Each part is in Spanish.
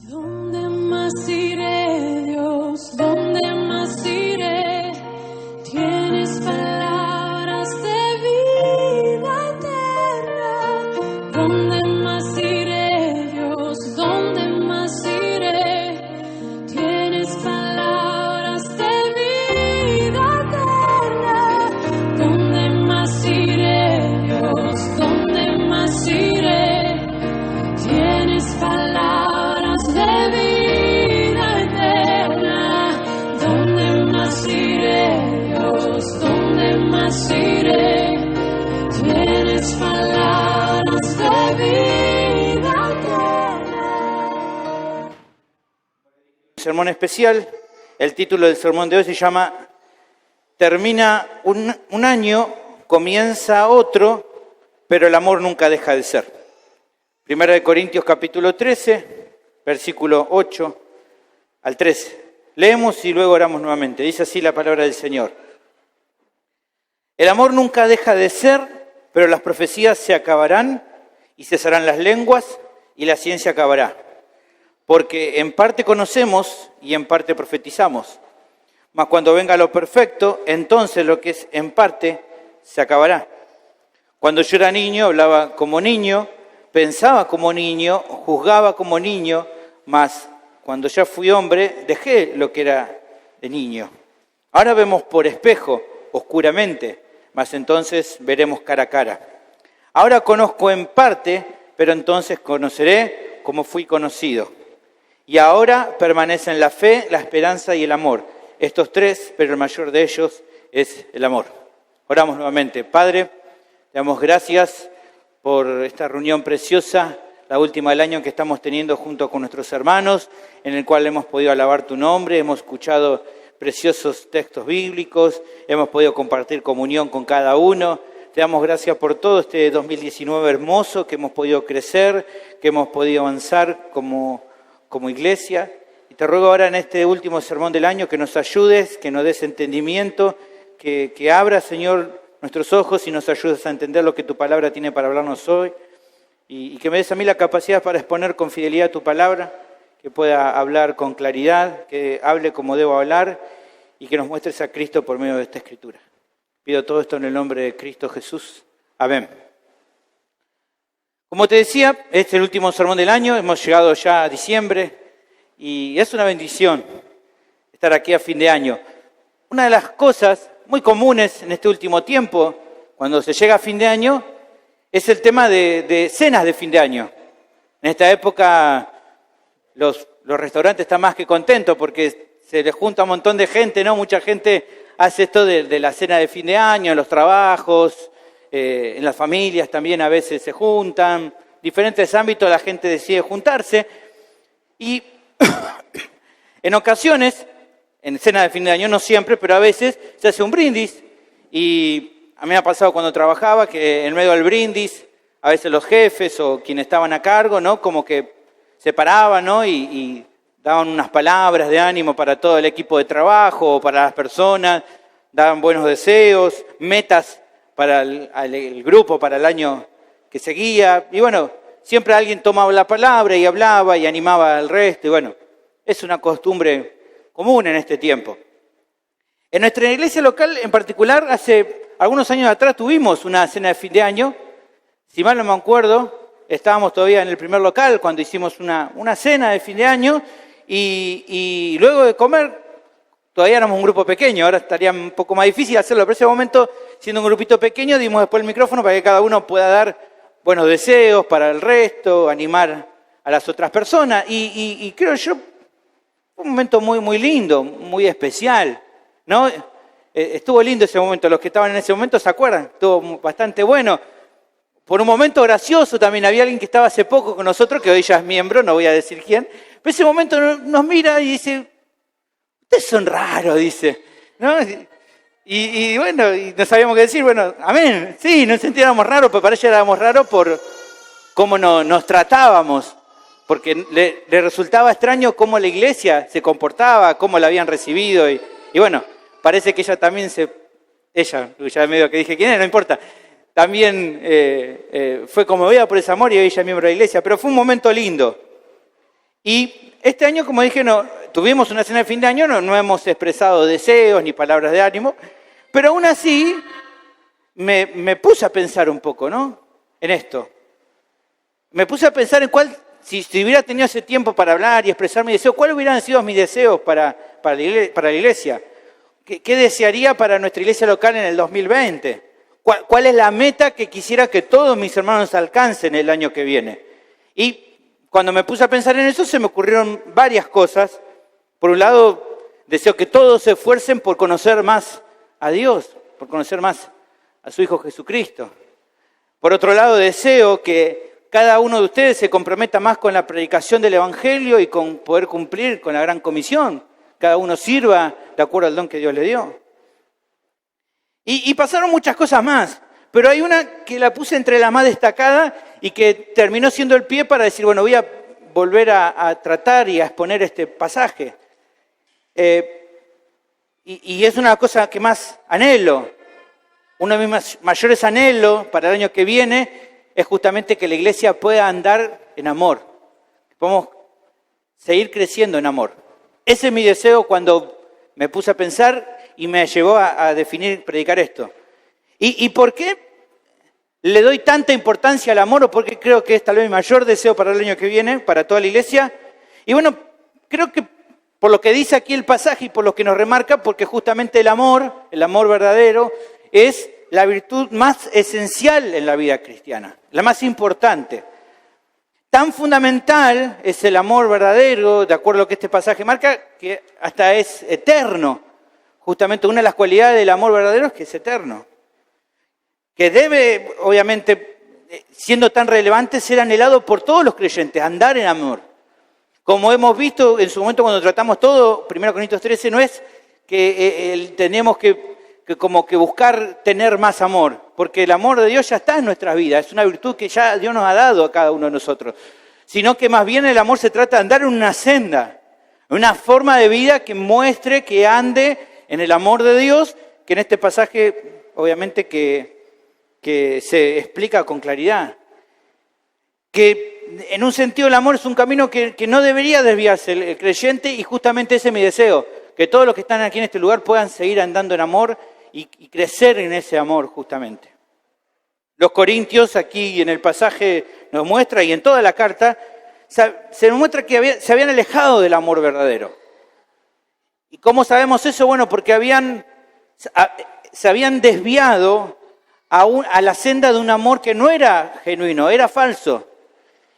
¿Dónde más iré, Dios? ¿Dónde más iré? Tienes palabras de vida eterna. ¿Dónde más iré, Dios? ¿Dónde más iré? Tienes palabras de vida eterna. ¿Dónde más iré, Dios? ¿Dónde más iré? Tienes palabras de vida eterna. ¿Dónde más iré, Dios? ¿Dónde más iré? Tienes palabras de vida eterna. Sermón especial. El título del sermón de hoy se llama Termina un año, comienza otro, pero el amor nunca deja de ser. Primera de Corintios capítulo 13, versículo 8 al 13. Leemos y luego oramos nuevamente. Dice así la palabra del Señor. El amor nunca deja de ser, pero las profecías se acabarán y cesarán las lenguas y la ciencia acabará. Porque en parte conocemos y en parte profetizamos. Mas cuando venga lo perfecto, entonces lo que es en parte se acabará. Cuando yo era niño, hablaba como niño, pensaba como niño, juzgaba como niño, mas cuando ya fui hombre, dejé lo que era de niño. Ahora vemos por espejo, oscuramente, mas entonces veremos cara a cara. Ahora conozco en parte, pero entonces conoceré como fui conocido. Y ahora permanecen la fe, la esperanza y el amor. Estos tres, pero el mayor de ellos es el amor. Oramos nuevamente. Padre, te damos gracias por esta reunión preciosa, la última del año que estamos teniendo junto con nuestros hermanos, en el cual hemos podido alabar tu nombre, hemos escuchado preciosos textos bíblicos, hemos podido compartir comunión con cada uno. Te damos gracias por todo este 2019 hermoso, que hemos podido crecer, que hemos podido avanzar como iglesia. Y te ruego ahora en este último sermón del año que nos ayudes, que nos des entendimiento, que abras, Señor, nuestros ojos y nos ayudes a entender lo que tu palabra tiene para hablarnos hoy y que me des a mí la capacidad para exponer con fidelidad tu palabra, que pueda hablar con claridad, que hable como debo hablar y que nos muestres a Cristo por medio de esta escritura. Pido todo esto en el nombre de Cristo Jesús. Amén. Como te decía, este es el último sermón del año, hemos llegado ya a diciembre y es una bendición estar aquí a fin de año. Una de las cosas muy comunes en este último tiempo, cuando se llega a fin de año, es el tema de cenas de fin de año. En esta época los restaurantes están más que contentos porque se les junta un montón de gente, ¿no? Mucha gente hace esto de la cena de fin de año, en los trabajos, en las familias también a veces se juntan, diferentes ámbitos la gente decide juntarse y en ocasiones, en cena de fin de año, no siempre, pero a veces se hace un brindis y a mí me ha pasado cuando trabajaba que en medio del brindis, a veces los jefes o quienes estaban a cargo, ¿no? Como que se paraban, ¿no? y daban unas palabras de ánimo para todo el equipo de trabajo o para las personas, daban buenos deseos, metas para el grupo, para el año que seguía. Y bueno, siempre alguien tomaba la palabra y hablaba y animaba al resto. Y bueno, es una costumbre común en este tiempo. En nuestra iglesia local en particular, hace algunos años atrás tuvimos una cena de fin de año. Si mal no me acuerdo, estábamos todavía en el primer local cuando hicimos una cena de fin de año y luego de comer, todavía éramos un grupo pequeño, ahora estaría un poco más difícil hacerlo, pero en ese momento, siendo un grupito pequeño, dimos después el micrófono para que cada uno pueda dar buenos deseos para el resto, animar a las otras personas y creo yo, un momento muy, muy lindo, muy especial, ¿no? Estuvo lindo ese momento, los que estaban en ese momento se acuerdan, estuvo bastante bueno. Por un momento gracioso también, había alguien que estaba hace poco con nosotros, que hoy ya es miembro, no voy a decir quién, pero ese momento nos mira y dice, ustedes son raros, dice, ¿no? Y bueno, y no sabíamos qué decir, bueno, amén, sí, nos sentíamos raros, pero para ella éramos raros por cómo nos tratábamos. Porque le resultaba extraño cómo la iglesia se comportaba, cómo la habían recibido. Y bueno, parece que ella también ella, ya medio que dije quién era, no importa, también fue conmovida por ese amor y hoy ella es miembro de la iglesia, pero fue un momento lindo. Y este año, como dije, no, tuvimos una cena de fin de año, no hemos expresado deseos ni palabras de ánimo, pero aún así me puse a pensar un poco, ¿no? En esto. Me puse a pensar en cuál, si hubiera tenido ese tiempo para hablar y expresar mis deseos, ¿cuáles hubieran sido mis deseos para la iglesia? ¿Qué desearía para nuestra iglesia local en el 2020? ¿Cuál es la meta que quisiera que todos mis hermanos alcancen el año que viene? Y cuando me puse a pensar en eso, se me ocurrieron varias cosas. Por un lado, deseo que todos se esfuercen por conocer más a Dios, por conocer más a su Hijo Jesucristo. Por otro lado, deseo que cada uno de ustedes se comprometa más con la predicación del Evangelio y con poder cumplir con la gran comisión. Cada uno sirva de acuerdo al don que Dios le dio. Y pasaron muchas cosas más, pero hay una que la puse entre la más destacada y que terminó siendo el pie para decir, bueno, voy a volver a tratar y a exponer este pasaje. Y es una cosa que más anhelo. Uno de mis mayores anhelos para el año que viene es justamente que la iglesia pueda andar en amor. Que podamos seguir creciendo en amor. Ese es mi deseo cuando me puse a pensar y me llevó a definir, predicar esto. ¿Y por qué le doy tanta importancia al amor? O porque creo que es tal vez mi mayor deseo para el año que viene, para toda la iglesia. Y bueno, creo que por lo que dice aquí el pasaje y por lo que nos remarca, porque justamente el amor verdadero, es la virtud más esencial en la vida cristiana, la más importante. Tan fundamental es el amor verdadero, de acuerdo a lo que este pasaje marca, que hasta es eterno. Justamente una de las cualidades del amor verdadero es que es eterno. Que debe, obviamente, siendo tan relevante, ser anhelado por todos los creyentes, andar en amor. Como hemos visto en su momento cuando tratamos todo, 1 Corintios 13, no es que tenemos que buscar tener más amor, porque el amor de Dios ya está en nuestras vidas, es una virtud que ya Dios nos ha dado a cada uno de nosotros, sino que más bien el amor se trata de andar en una senda, una forma de vida que muestre, que ande en el amor de Dios, que en este pasaje obviamente que se explica con claridad. Que en un sentido el amor es un camino que no debería desviarse el creyente, y justamente ese es mi deseo, que todos los que están aquí en este lugar puedan seguir andando en amor y crecer en ese amor justamente. Los Corintios aquí en el pasaje nos muestra, y en toda la carta, se nos muestra que se habían alejado del amor verdadero. ¿Y cómo sabemos eso? Bueno, porque se habían desviado a la senda de un amor que no era genuino, era falso.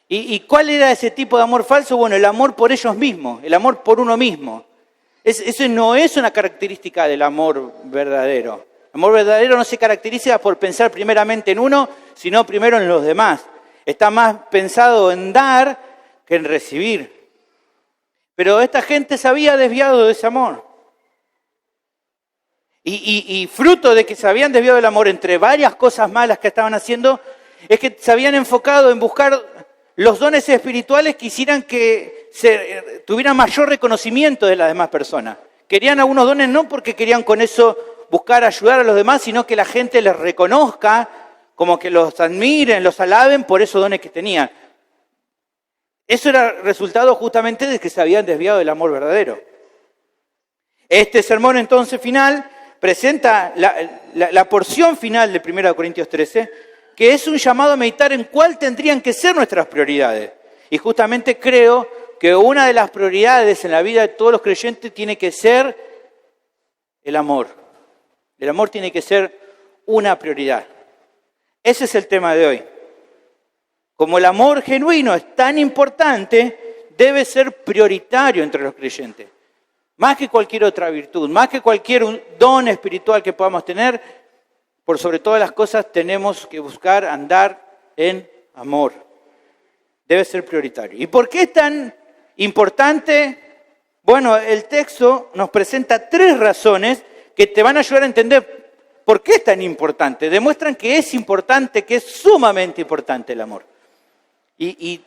¿Y cuál era ese tipo de amor falso? Bueno, el amor por ellos mismos, el amor por uno mismo. Eso no es una característica del amor verdadero. El amor verdadero no se caracteriza por pensar primeramente en uno, sino primero en los demás. Está más pensado en dar que en recibir. Pero esta gente se había desviado de ese amor. Y fruto de que se habían desviado del amor, entre varias cosas malas que estaban haciendo, es que se habían enfocado en buscar los dones espirituales que hicieran que tuvieran mayor reconocimiento de las demás personas. Querían algunos dones no porque querían con eso buscar ayudar a los demás, sino que la gente les reconozca, como que los admiren, los alaben por esos dones que tenían. Eso era resultado justamente de que se habían desviado del amor verdadero. Este sermón entonces final presenta la porción final de 1 Corintios 13, que es un llamado a meditar en cuál tendrían que ser nuestras prioridades. Y justamente creo que una de las prioridades en la vida de todos los creyentes tiene que ser el amor. El amor tiene que ser una prioridad. Ese es el tema de hoy. Como el amor genuino es tan importante, debe ser prioritario entre los creyentes. Más que cualquier otra virtud, más que cualquier don espiritual que podamos tener, por sobre todas las cosas tenemos que buscar andar en amor. Debe ser prioritario. ¿Y por qué es tan importante? Bueno, el texto nos presenta 3 razones que te van a ayudar a entender por qué es tan importante. Demuestran que es importante, que es sumamente importante el amor. Y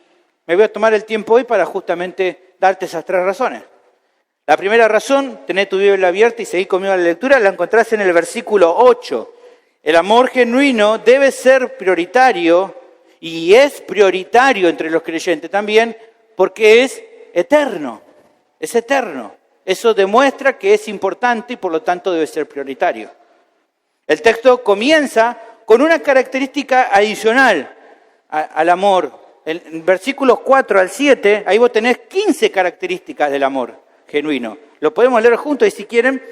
me voy a tomar el tiempo hoy para justamente darte esas 3 razones. La primera razón, tener tu Biblia abierta y seguir conmigo la lectura, la encontrás en el versículo 8. El amor genuino debe ser prioritario, y es prioritario entre los creyentes también, porque es eterno, es eterno. Eso demuestra que es importante y por lo tanto debe ser prioritario. El texto comienza con una característica adicional al amor. En versículos 4 al 7, ahí vos tenés 15 características del amor genuino. Lo podemos leer juntos y si quieren,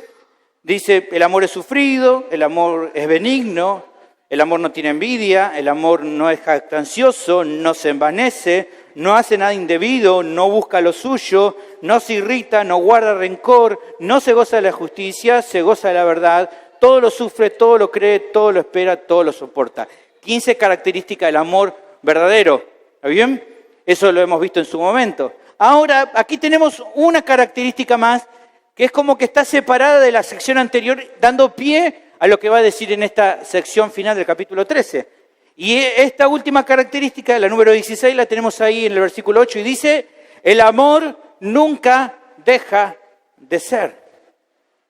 dice, el amor es sufrido, el amor es benigno, el amor no tiene envidia, el amor no es jactancioso, no se envanece, no hace nada indebido, no busca lo suyo, no se irrita, no guarda rencor, no se goza de la justicia, se goza de la verdad, todo lo sufre, todo lo cree, todo lo espera, todo lo soporta. 15 características del amor verdadero. ¿Está bien? Eso lo hemos visto en su momento. Ahora, aquí tenemos una característica más que es como que está separada de la sección anterior, dando pie a lo que va a decir en esta sección final del capítulo 13. Y esta última característica, la número 16, la tenemos ahí en el versículo 8 y dice, el amor nunca deja de ser.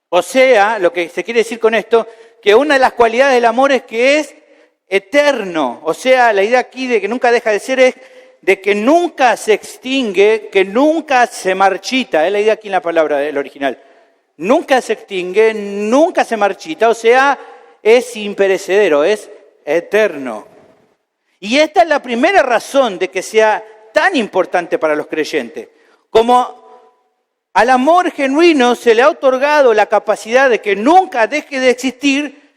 O sea, lo que se quiere decir con esto, que una de las cualidades del amor es que es eterno. O sea, la idea aquí de que nunca deja de ser es de que nunca se extingue, que nunca se marchita. Es la idea aquí en la palabra del original. Nunca se extingue, nunca se marchita. O sea, es imperecedero, es eterno. Y esta es la primera razón de que sea tan importante para los creyentes. Como al amor genuino se le ha otorgado la capacidad de que nunca deje de existir,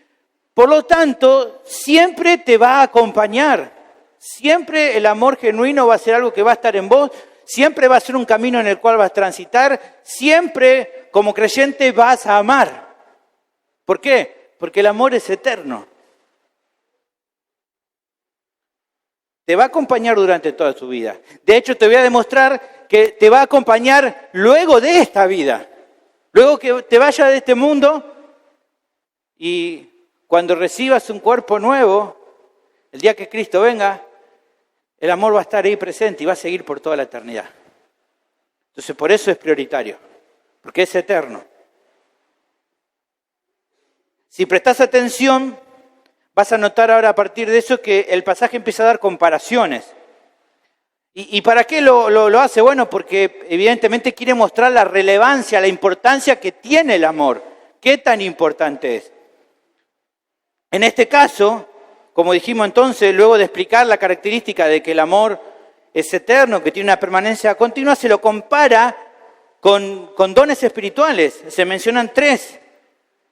por lo tanto, siempre te va a acompañar. Siempre el amor genuino va a ser algo que va a estar en vos, siempre va a ser un camino en el cual vas a transitar, siempre como creyente vas a amar. ¿Por qué? Porque el amor es eterno. Te va a acompañar durante toda tu vida. De hecho, te voy a demostrar que te va a acompañar luego de esta vida. Luego que te vayas de este mundo y cuando recibas un cuerpo nuevo, el día que Cristo venga, el amor va a estar ahí presente y va a seguir por toda la eternidad. Entonces, por eso es prioritario, porque es eterno. Si prestás atención, vas a notar ahora a partir de eso que el pasaje empieza a dar comparaciones. ¿Y para qué lo hace? Bueno, porque evidentemente quiere mostrar la relevancia, la importancia que tiene el amor. ¿Qué tan importante es? En este caso, como dijimos entonces, luego de explicar la característica de que el amor es eterno, que tiene una permanencia continua, se lo compara con dones espirituales. Se mencionan 3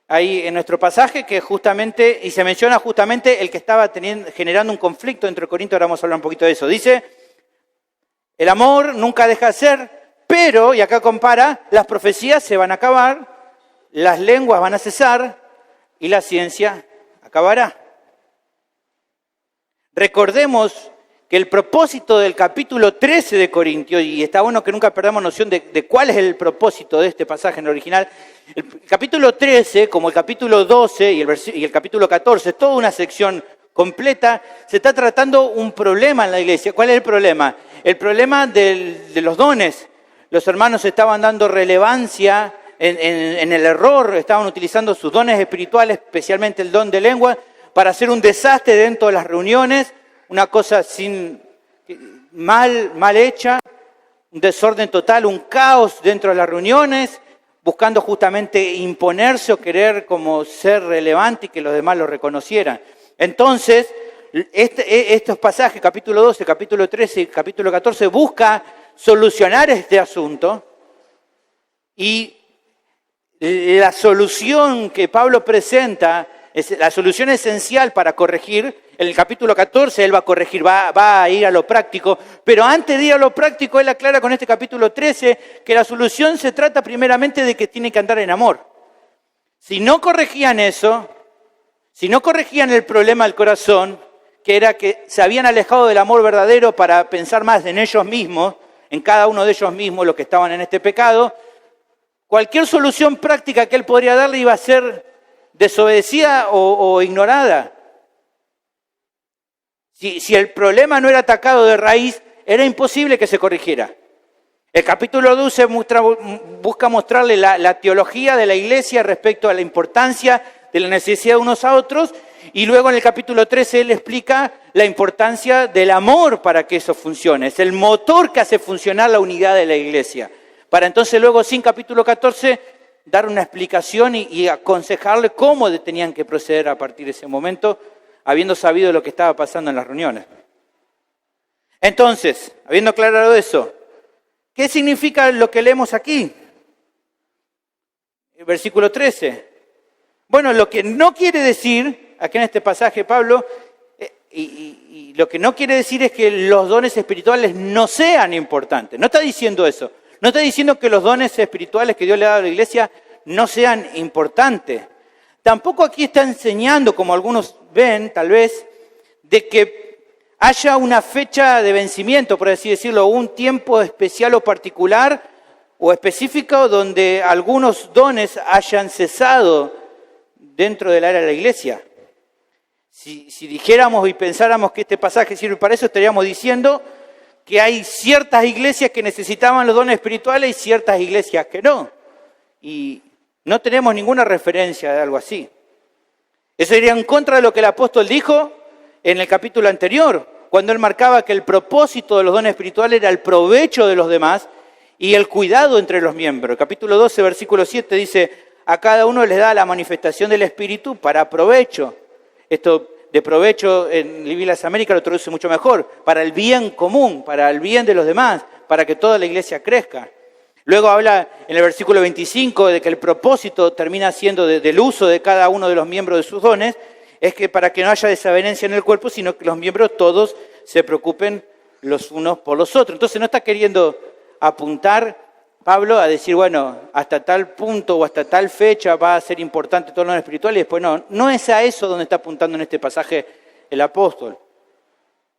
ahí en nuestro pasaje que justamente, y se menciona justamente el que estaba generando un conflicto entre Corintios. Ahora vamos a hablar un poquito de eso. Dice, el amor nunca deja de ser, pero, y acá compara, las profecías se van a acabar, las lenguas van a cesar y la ciencia acabará. Recordemos que el propósito del capítulo 13 de Corintios, y está bueno que nunca perdamos noción de cuál es el propósito de este pasaje en el original, el capítulo 13, como el capítulo 12 y el capítulo 14, toda una sección completa, se está tratando un problema en la iglesia. ¿Cuál es el problema? El problema de los dones. Los hermanos estaban dando relevancia en el error, estaban utilizando sus dones espirituales, especialmente el don de lengua, para hacer un desastre dentro de las reuniones, una cosa mal hecha, un desorden total, un caos dentro de las reuniones, buscando justamente imponerse o querer como ser relevante y que los demás lo reconocieran. Entonces, estos pasajes, capítulo 12, capítulo 13 y capítulo 14, busca solucionar este asunto y la solución que Pablo presenta, la solución esencial para corregir. En el capítulo 14 él va a corregir, va a ir a lo práctico, pero antes de ir a lo práctico él aclara con este capítulo 13 que la solución se trata primeramente de que tiene que andar en amor. Si no corregían eso, si no corregían el problema del corazón, que era que se habían alejado del amor verdadero para pensar más en ellos mismos, en cada uno de ellos mismos, los que estaban en este pecado, cualquier solución práctica que él podría darle iba a ser desobedecida o ignorada. Si el problema no era atacado de raíz, era imposible que se corrigiera. El capítulo 12 busca mostrarle la teología de la iglesia respecto a la importancia de la necesidad de unos a otros, Y luego en el capítulo 13 él explica la importancia del amor para que eso funcione. Es el motor que hace funcionar la unidad de la iglesia. Para entonces luego, sin capítulo 14, dar una explicación y aconsejarle cómo tenían que proceder a partir de ese momento, habiendo sabido lo que estaba pasando en las reuniones. Entonces, habiendo aclarado eso, ¿qué significa lo que leemos aquí? El versículo 13. Bueno, lo que no quiere decir, aquí en este pasaje Pablo, y lo que no quiere decir es que los dones espirituales no sean importantes. No está diciendo eso. No está diciendo que los dones espirituales que Dios le ha dado a la iglesia no sean importantes. Tampoco aquí está enseñando, como algunos ven, tal vez, de que haya una fecha de vencimiento, por así decirlo, un tiempo especial o particular o específico donde algunos dones hayan cesado dentro del área de la iglesia. Si dijéramos y pensáramos que este pasaje sirve para eso, estaríamos diciendo que hay ciertas iglesias que necesitaban los dones espirituales y ciertas iglesias que no. Y no tenemos ninguna referencia de algo así. Eso iría en contra de lo que el apóstol dijo en el capítulo anterior, cuando él marcaba que el propósito de los dones espirituales era el provecho de los demás y el cuidado entre los miembros. El capítulo 12, versículo 7 dice, a cada uno les da la manifestación del Espíritu para provecho. Esto de provecho en Living Las Américas lo traduce mucho mejor, para el bien común, para el bien de los demás, para que toda la iglesia crezca. Luego habla en el versículo 25 de que el propósito termina siendo del uso de cada uno de los miembros de sus dones, es que para que no haya desavenencia en el cuerpo, sino que los miembros todos se preocupen los unos por los otros. Entonces no está queriendo apuntar Pablo a decir, bueno, hasta tal punto o hasta tal fecha va a ser importante todo lo espiritual y después no es a eso donde está apuntando en este pasaje el apóstol.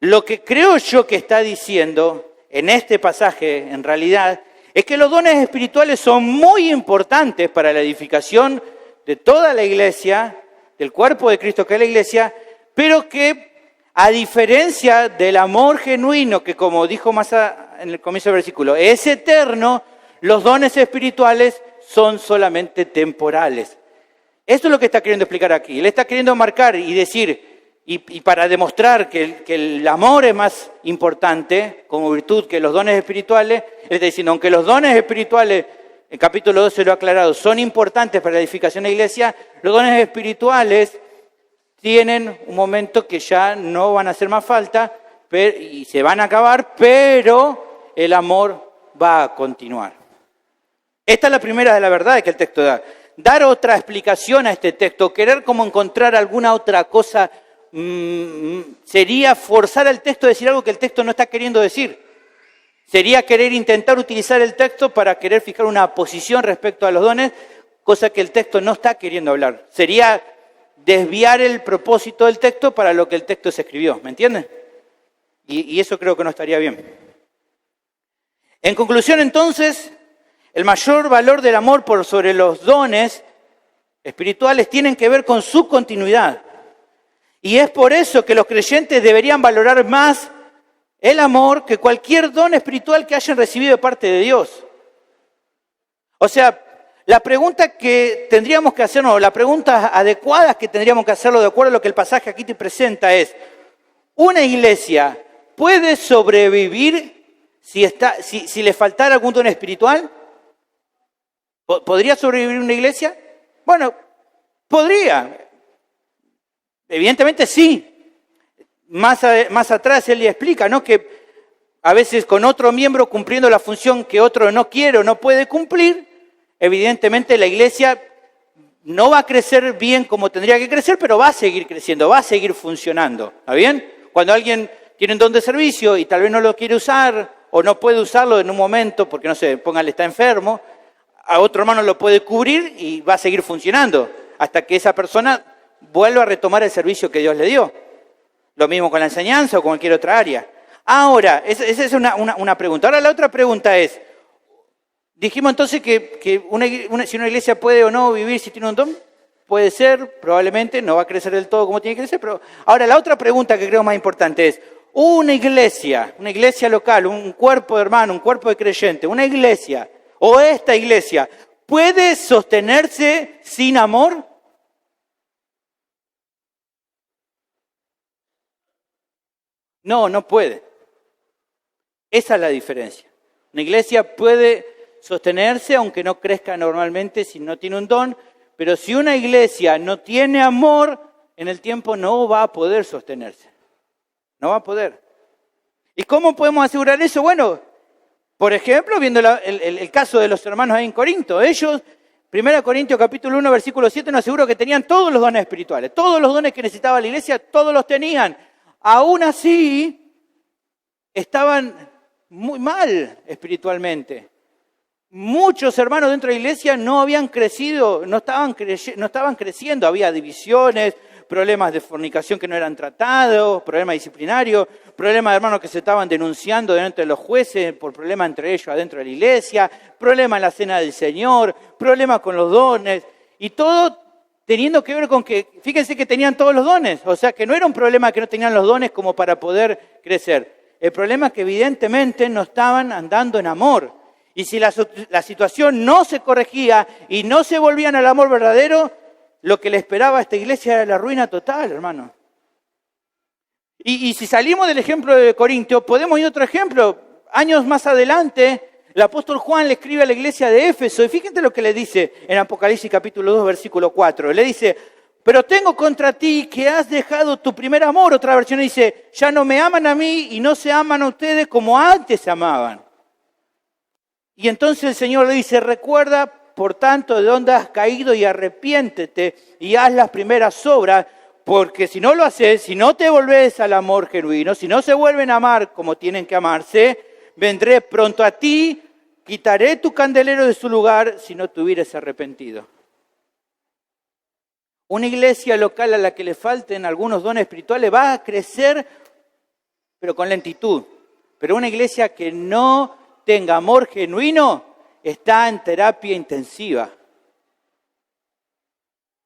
Lo que creo yo que está diciendo en este pasaje, en realidad, es que los dones espirituales son muy importantes para la edificación de toda la iglesia, del cuerpo de Cristo que es la iglesia, pero que a diferencia del amor genuino que, como dijo más en el comienzo del versículo, es eterno, los dones espirituales son solamente temporales. Esto es lo que está queriendo explicar aquí. Él está queriendo marcar y decir, y para demostrar que el amor es más importante como virtud que los dones espirituales, él está diciendo, aunque los dones espirituales, el capítulo 12 lo ha aclarado, son importantes para la edificación de la iglesia, los dones espirituales tienen un momento que ya no van a hacer más falta y se van a acabar, pero el amor va a continuar. Esta es la primera de la verdad que el texto da. Dar otra explicación a este texto, querer como encontrar alguna otra cosa, sería forzar al texto a decir algo que el texto no está queriendo decir. Sería querer intentar utilizar el texto para querer fijar una posición respecto a los dones, cosa que el texto no está queriendo hablar. Sería desviar el propósito del texto para lo que el texto se escribió, ¿me entienden? Y eso creo que no estaría bien. En conclusión, entonces, el mayor valor del amor por sobre los dones espirituales tienen que ver con su continuidad. Y es por eso que los creyentes deberían valorar más el amor que cualquier don espiritual que hayan recibido de parte de Dios. O sea, la pregunta que tendríamos que hacernos, o las preguntas adecuadas que tendríamos que hacerlo de acuerdo a lo que el pasaje aquí te presenta es, ¿una iglesia puede sobrevivir si le faltara algún don espiritual? ¿Podría sobrevivir una iglesia? Bueno, podría. Evidentemente sí. Más atrás él le explica, ¿no? Que a veces con otro miembro cumpliendo la función que otro no quiere o no puede cumplir, evidentemente la iglesia no va a crecer bien como tendría que crecer, pero va a seguir creciendo, va a seguir funcionando. ¿Está bien? Cuando alguien tiene un don de servicio y tal vez no lo quiere usar o no puede usarlo en un momento porque, no sé, póngale, está enfermo, a otro hermano lo puede cubrir y va a seguir funcionando hasta que esa persona vuelva a retomar el servicio que Dios le dio. Lo mismo con la enseñanza o con cualquier otra área. Ahora, esa es una pregunta. Ahora la otra pregunta es, dijimos entonces que si una iglesia puede o no vivir si tiene un don, puede ser, probablemente, no va a crecer del todo como tiene que crecer, pero ahora la otra pregunta que creo más importante es, una iglesia local, un cuerpo de hermano, un cuerpo de creyente, una iglesia, o esta iglesia, ¿puede sostenerse sin amor? No, no puede. Esa es la diferencia. Una iglesia puede sostenerse aunque no crezca normalmente si no tiene un don, pero si una iglesia no tiene amor, en el tiempo no va a poder sostenerse. No va a poder. ¿Y cómo podemos asegurar eso? Bueno, por ejemplo, viendo el caso de los hermanos ahí en Corinto. Ellos, 1 Corintios capítulo 1, versículo 7, nos aseguró que tenían todos los dones espirituales. Todos los dones que necesitaba la iglesia, todos los tenían. Aún así, estaban muy mal espiritualmente. Muchos hermanos dentro de la iglesia no habían crecido, no estaban creciendo. Había divisiones, problemas de fornicación que no eran tratados, problemas disciplinarios, problemas de hermanos que se estaban denunciando delante de los jueces por problemas entre ellos adentro de la iglesia, problemas en la cena del Señor, problemas con los dones, y todo teniendo que ver con que, fíjense que tenían todos los dones, o sea que no era un problema que no tenían los dones como para poder crecer. El problema es que evidentemente no estaban andando en amor. Y si la situación no se corregía y no se volvían al amor verdadero, lo que le esperaba a esta iglesia era la ruina total, hermano. Y si salimos del ejemplo de Corintio, podemos ir a otro ejemplo. Años más adelante, el apóstol Juan le escribe a la iglesia de Éfeso, y fíjense lo que le dice en Apocalipsis capítulo 2, versículo 4. Le dice, pero tengo contra ti que has dejado tu primer amor. Otra versión dice, ya no me aman a mí y no se aman a ustedes como antes se amaban. Y entonces el Señor le dice, recuerda, por tanto, de dónde has caído y arrepiéntete y haz las primeras obras, porque si no lo haces, si no te volvés al amor genuino, si no se vuelven a amar como tienen que amarse, vendré pronto a ti, quitaré tu candelero de su lugar si no te hubieras arrepentido. Una iglesia local a la que le falten algunos dones espirituales va a crecer, pero con lentitud. Pero una iglesia que no tenga amor genuino está en terapia intensiva.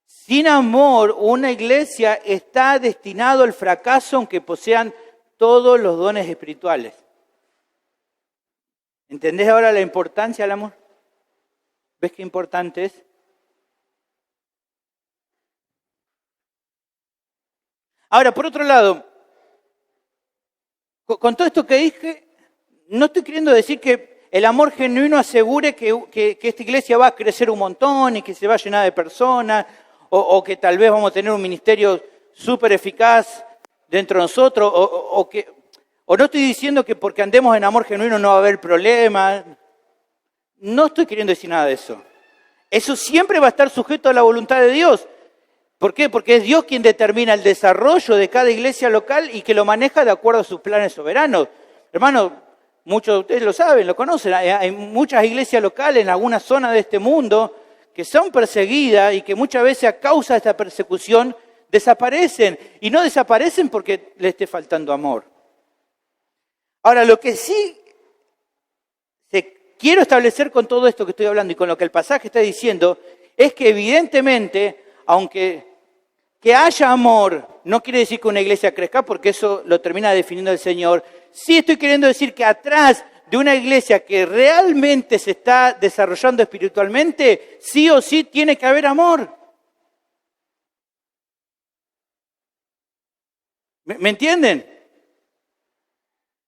Sin amor, una iglesia está destinada al fracaso aunque posean todos los dones espirituales. ¿Entendés ahora la importancia del amor? ¿Ves qué importante es? Ahora, por otro lado, con todo esto que dije, no estoy queriendo decir que el amor genuino asegure que esta iglesia va a crecer un montón y que se va a llenar de personas, o que tal vez vamos a tener un ministerio súper eficaz dentro de nosotros, o no estoy diciendo que porque andemos en amor genuino no va a haber problemas. No estoy queriendo decir nada de eso. Eso siempre va a estar sujeto a la voluntad de Dios. ¿Por qué? Porque es Dios quien determina el desarrollo de cada iglesia local y que lo maneja de acuerdo a sus planes soberanos. Hermanos, muchos de ustedes lo saben, lo conocen. Hay muchas iglesias locales en alguna zona de este mundo que son perseguidas y que muchas veces a causa de esta persecución desaparecen. Y no desaparecen porque les esté faltando amor. Ahora, lo que sí quiero establecer con todo esto que estoy hablando y con lo que el pasaje está diciendo es que evidentemente, aunque que haya amor, no quiere decir que una iglesia crezca, porque eso lo termina definiendo el Señor. Sí estoy queriendo decir que atrás de una iglesia que realmente se está desarrollando espiritualmente, sí o sí tiene que haber amor. ¿Me entienden?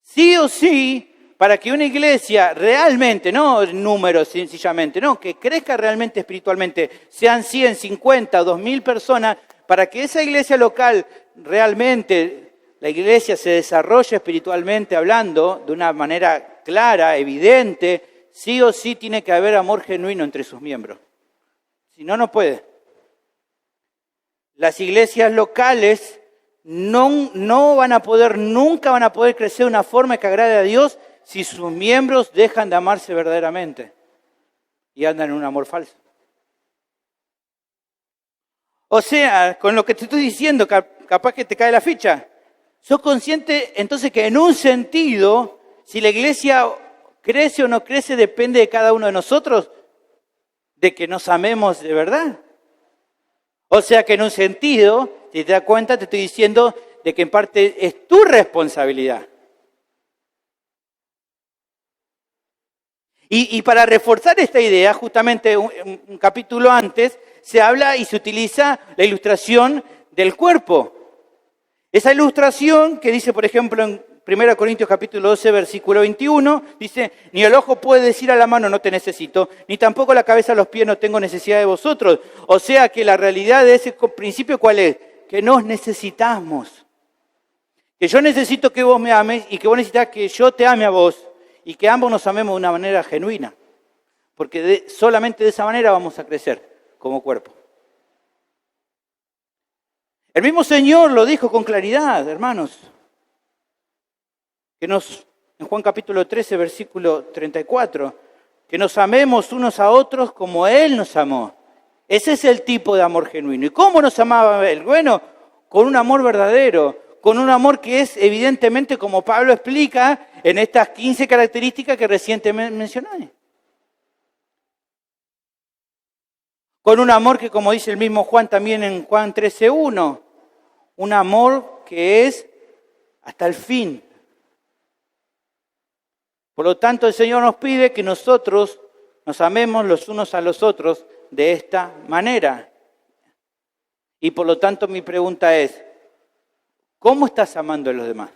Sí o sí, para que una iglesia realmente, no números sencillamente, no, que crezca realmente espiritualmente, sean 100, 50, 2.000 personas, para que esa iglesia local realmente, la iglesia se desarrolle espiritualmente hablando de una manera clara, evidente, sí o sí tiene que haber amor genuino entre sus miembros. Si no, no puede. Las iglesias locales no van a poder, nunca van a poder crecer de una forma que agrade a Dios si sus miembros dejan de amarse verdaderamente y andan en un amor falso. O sea, con lo que te estoy diciendo, capaz que te cae la ficha. ¿Sos consciente entonces que en un sentido, si la iglesia crece o no crece, depende de cada uno de nosotros, de que nos amemos de verdad? O sea que en un sentido, si te das cuenta, te estoy diciendo de que en parte es tu responsabilidad. Y para reforzar esta idea, justamente un capítulo antes, se habla y se utiliza la ilustración del cuerpo. Esa ilustración que dice, por ejemplo, en 1 Corintios capítulo 12, versículo 21, dice, ni el ojo puede decir a la mano no te necesito, ni tampoco la cabeza a los pies no tengo necesidad de vosotros. O sea que la realidad de ese principio, ¿cuál es? Que nos necesitamos. Que yo necesito que vos me ames y que vos necesitas que yo te ame a vos y que ambos nos amemos de una manera genuina. Porque solamente de esa manera vamos a crecer como cuerpo. El mismo Señor lo dijo con claridad, hermanos. En Juan capítulo 13, versículo 34, que nos amemos unos a otros como Él nos amó. Ese es el tipo de amor genuino. ¿Y cómo nos amaba Él? Bueno, con un amor verdadero, con un amor que es evidentemente, como Pablo explica, en estas 15 características que recientemente mencioné. Con un amor que, como dice el mismo Juan también en Juan 13:1, un amor que es hasta el fin. Por lo tanto, el Señor nos pide que nosotros nos amemos los unos a los otros de esta manera. Y por lo tanto, mi pregunta es, ¿cómo estás amando a los demás?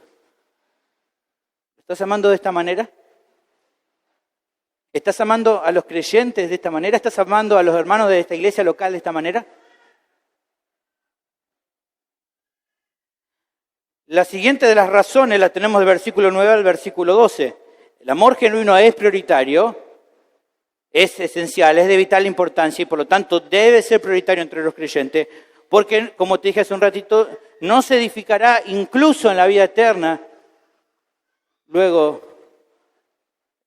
¿Estás amando de esta manera? ¿Estás amando a los creyentes de esta manera? ¿Estás amando a los hermanos de esta iglesia local de esta manera? La siguiente de las razones la tenemos del versículo 9 al versículo 12. El amor genuino es prioritario, es esencial, es de vital importancia y por lo tanto debe ser prioritario entre los creyentes porque, como te dije hace un ratito, no se edificará incluso en la vida eterna, luego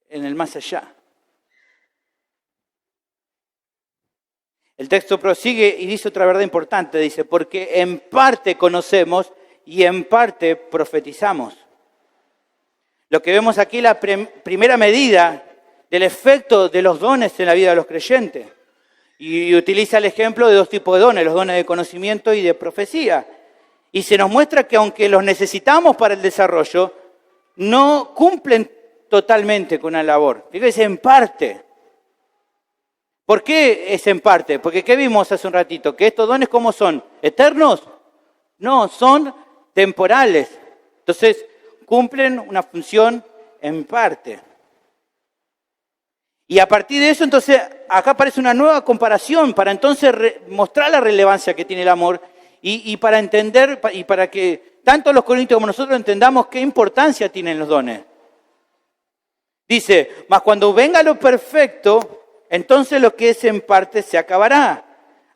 en el más allá. El texto prosigue y dice otra verdad importante, dice, porque en parte conocemos y en parte profetizamos. Lo que vemos aquí es la primera medida del efecto de los dones en la vida de los creyentes. Y utiliza el ejemplo de dos tipos de dones, los dones de conocimiento y de profecía. Y se nos muestra que aunque los necesitamos para el desarrollo, no cumplen totalmente con la labor. Fíjense, en parte. ¿Por qué es en parte? Porque ¿qué vimos hace un ratito? Que estos dones, ¿cómo son? ¿Eternos? No, son temporales. Entonces, cumplen una función en parte. Y a partir de eso, entonces, acá aparece una nueva comparación para entonces mostrar la relevancia que tiene el amor y para entender, y para que tanto los corintios como nosotros entendamos qué importancia tienen los dones. Dice, mas cuando venga lo perfecto, entonces lo que es en parte se acabará.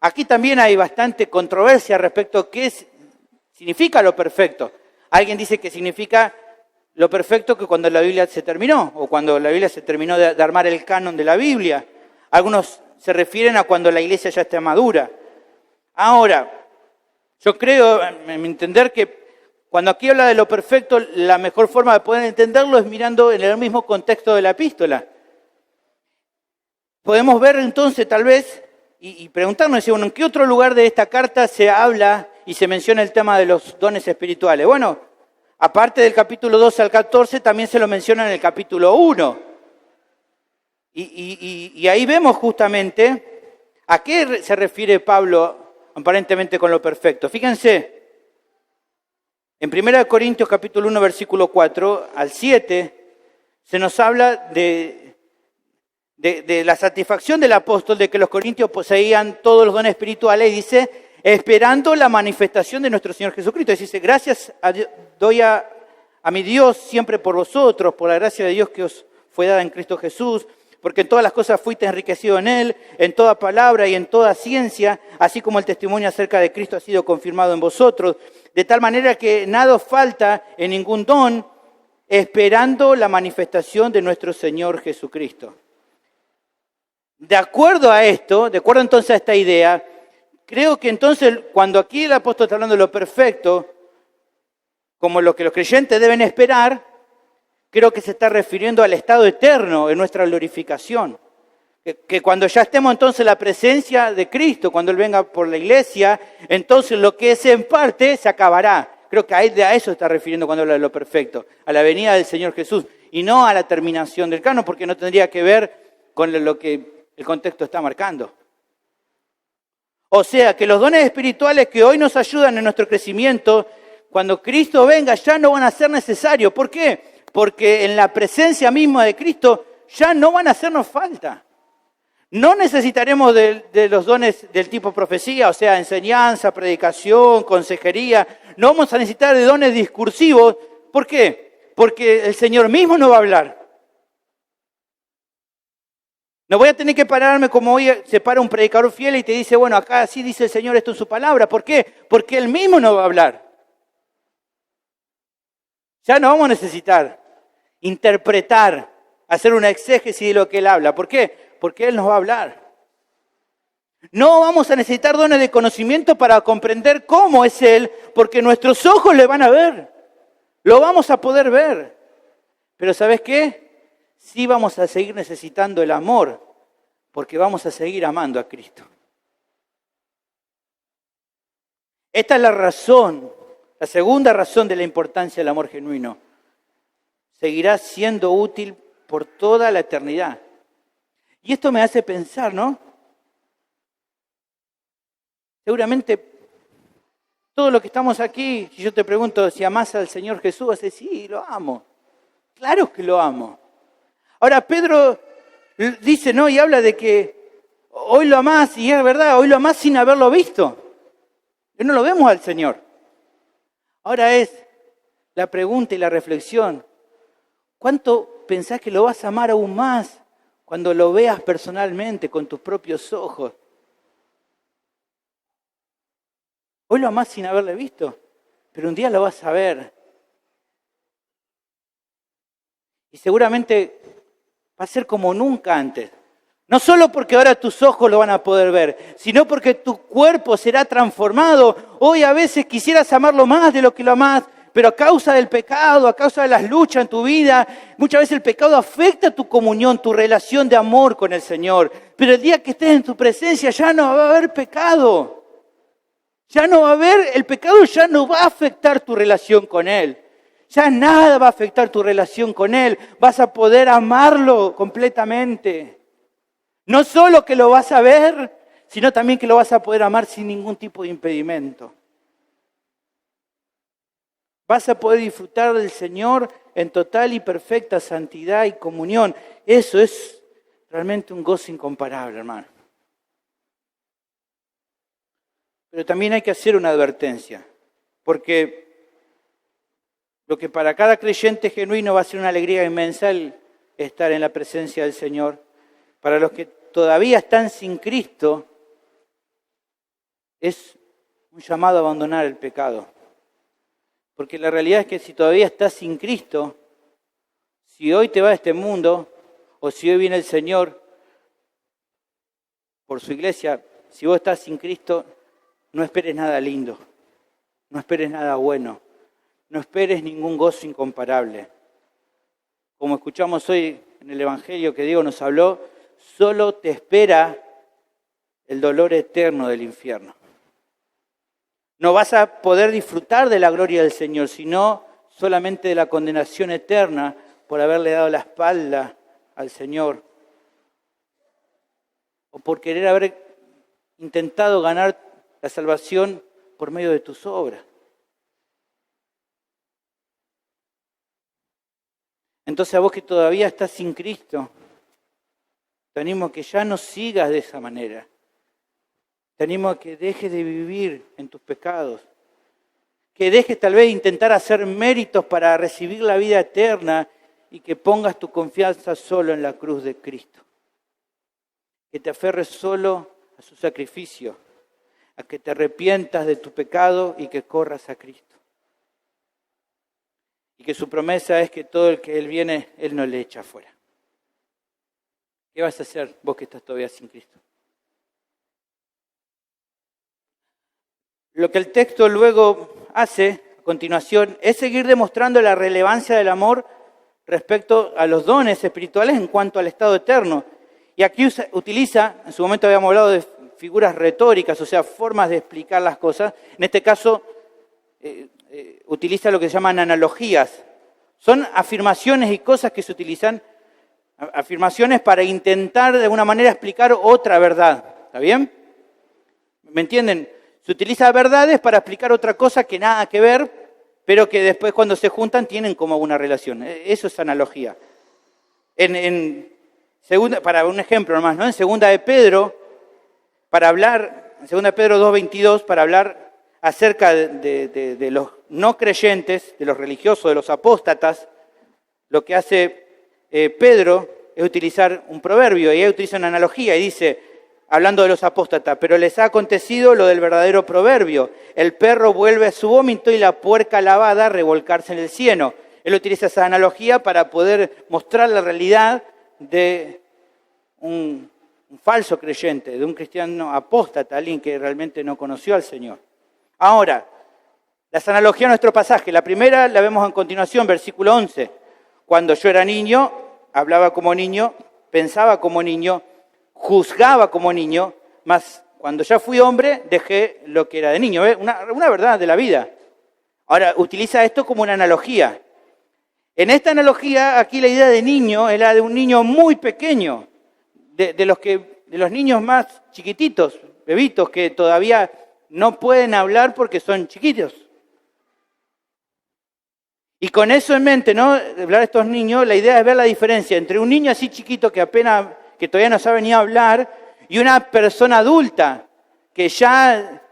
Aquí también hay bastante controversia respecto a qué significa lo perfecto. Alguien dice que significa lo perfecto que cuando la Biblia se terminó, o cuando la Biblia se terminó de armar el canon de la Biblia. Algunos se refieren a cuando la iglesia ya esté madura. Ahora, yo creo, en mi entender, que cuando aquí habla de lo perfecto, la mejor forma de poder entenderlo es mirando en el mismo contexto de la epístola. Podemos ver entonces tal vez, y preguntarnos, bueno, ¿en qué otro lugar de esta carta se habla y se menciona el tema de los dones espirituales? Bueno, aparte del capítulo 12 al 14, también se lo menciona en el capítulo 1. Y ahí vemos justamente a qué se refiere Pablo aparentemente con lo perfecto. Fíjense, en 1 Corintios capítulo 1, versículo 4 al 7, se nos habla de la satisfacción del apóstol de que los corintios poseían todos los dones espirituales, y dice, esperando la manifestación de nuestro Señor Jesucristo. Y dice, gracias doy a mi Dios siempre por vosotros, por la gracia de Dios que os fue dada en Cristo Jesús, porque en todas las cosas fuiste enriquecido en Él, en toda palabra y en toda ciencia, así como el testimonio acerca de Cristo ha sido confirmado en vosotros, de tal manera que nada os falta en ningún don, esperando la manifestación de nuestro Señor Jesucristo. De acuerdo a esto, de acuerdo entonces a esta idea, creo que entonces cuando aquí el apóstol está hablando de lo perfecto, como lo que los creyentes deben esperar, creo que se está refiriendo al estado eterno de nuestra glorificación. Que cuando ya estemos entonces en la presencia de Cristo, cuando Él venga por la iglesia, entonces lo que es en parte se acabará. Creo que a eso se está refiriendo cuando habla de lo perfecto, a la venida del Señor Jesús, y no a la terminación del canon, porque no tendría que ver con lo que el contexto está marcando. O sea, que los dones espirituales que hoy nos ayudan en nuestro crecimiento, cuando Cristo venga ya no van a ser necesarios. ¿Por qué? Porque en la presencia misma de Cristo ya no van a hacernos falta. No necesitaremos de los dones del tipo profecía, o sea, enseñanza, predicación, consejería. No vamos a necesitar de dones discursivos. ¿Por qué? Porque el Señor mismo nos va a hablar. No voy a tener que pararme como hoy se para un predicador fiel y te dice, bueno, acá así dice el Señor esto en su palabra. ¿Por qué? Porque Él mismo nos va a hablar. Ya no vamos a necesitar interpretar, hacer una exégesis de lo que Él habla. ¿Por qué? Porque Él nos va a hablar. No vamos a necesitar dones de conocimiento para comprender cómo es Él, porque nuestros ojos le van a ver. Lo vamos a poder ver. Pero ¿sabes qué? Sí vamos a seguir necesitando el amor, porque vamos a seguir amando a Cristo. Esta es la razón, la segunda razón de la importancia del amor genuino. Seguirá siendo útil por toda la eternidad. Y esto me hace pensar, ¿no? Seguramente todos los que estamos aquí, si yo te pregunto si amás al Señor Jesús, vas a decir, sí, lo amo. Claro que lo amo. Ahora Pedro dice, ¿no? Y habla de que hoy lo amás, y es verdad, hoy lo amás sin haberlo visto. No lo vemos al Señor. Ahora es la pregunta y la reflexión. ¿Cuánto pensás que lo vas a amar aún más cuando lo veas personalmente con tus propios ojos? Hoy lo amás sin haberle visto, pero un día lo vas a ver. Y seguramente va a ser como nunca antes. No solo porque ahora tus ojos lo van a poder ver, sino porque tu cuerpo será transformado. Hoy a veces quisieras amarlo más de lo que lo amás, pero a causa del pecado, a causa de las luchas en tu vida, muchas veces el pecado afecta tu comunión, tu relación de amor con el Señor. Pero el día que estés en tu presencia ya no va a haber pecado. Ya no va a haber, el pecado ya no va a afectar tu relación con Él. Ya nada va a afectar tu relación con Él. Vas a poder amarlo completamente. No solo que lo vas a ver, sino también que lo vas a poder amar sin ningún tipo de impedimento. Vas a poder disfrutar del Señor en total y perfecta santidad y comunión. Eso es realmente un gozo incomparable, hermano. Pero también hay que hacer una advertencia, porque lo que para cada creyente genuino va a ser una alegría inmensa el estar en la presencia del Señor, para los que todavía están sin Cristo, es un llamado a abandonar el pecado. Porque la realidad es que si todavía estás sin Cristo, si hoy te va a este mundo, o si hoy viene el Señor por su iglesia, si vos estás sin Cristo, no esperes nada lindo, no esperes nada bueno. No esperes ningún gozo incomparable. Como escuchamos hoy en el Evangelio que Diego nos habló, solo te espera el dolor eterno del infierno. No vas a poder disfrutar de la gloria del Señor, sino solamente de la condenación eterna por haberle dado la espalda al Señor. O por querer haber intentado ganar la salvación por medio de tus obras. Entonces a vos que todavía estás sin Cristo, te animo a que ya no sigas de esa manera. Te animo a que dejes de vivir en tus pecados. Que dejes tal vez intentar hacer méritos para recibir la vida eterna y que pongas tu confianza solo en la cruz de Cristo. Que te aferres solo a su sacrificio, a que te arrepientas de tu pecado y que corras a Cristo. Y que su promesa es que todo el que Él viene, Él no le echa fuera. ¿Qué vas a hacer vos que estás todavía sin Cristo? Lo que el texto luego hace, a continuación, es seguir demostrando la relevancia del amor respecto a los dones espirituales en cuanto al estado eterno. Y aquí utiliza, en su momento habíamos hablado de figuras retóricas, o sea, formas de explicar las cosas. En este caso, utiliza lo que se llaman analogías. Son afirmaciones y cosas que se utilizan, afirmaciones para intentar de alguna manera explicar otra verdad. ¿Está bien? ¿Me entienden? Se utiliza verdades para explicar otra cosa que nada que ver, pero que después cuando se juntan tienen como una relación. Eso es analogía. Para un ejemplo nomás, ¿no? En 2 de Pedro, en 2 de Pedro 2:22, para hablar acerca de los no creyentes, de los religiosos, de los apóstatas, lo que hace Pedro es utilizar un proverbio, y él utiliza una analogía y dice, hablando de los apóstatas, pero les ha acontecido lo del verdadero proverbio, el perro vuelve a su vómito y la puerca lavada a revolcarse en el cieno. Él utiliza esa analogía para poder mostrar la realidad de un falso creyente, de un cristiano apóstata, alguien que realmente no conoció al Señor. Ahora, las analogías de nuestro pasaje, la primera la vemos a continuación, versículo 11. Cuando yo era niño, hablaba como niño, pensaba como niño, juzgaba como niño, mas cuando ya fui hombre, dejé lo que era de niño. Una verdad de la vida. Ahora, utiliza esto como una analogía. En esta analogía, aquí la idea de niño es la de un niño muy pequeño, de los niños más chiquititos, bebitos, que todavía no pueden hablar porque son chiquitos. Y con eso en mente, ¿no? De hablar de estos niños, la idea es ver la diferencia entre un niño así chiquito que todavía no sabe ni hablar, y una persona adulta que ya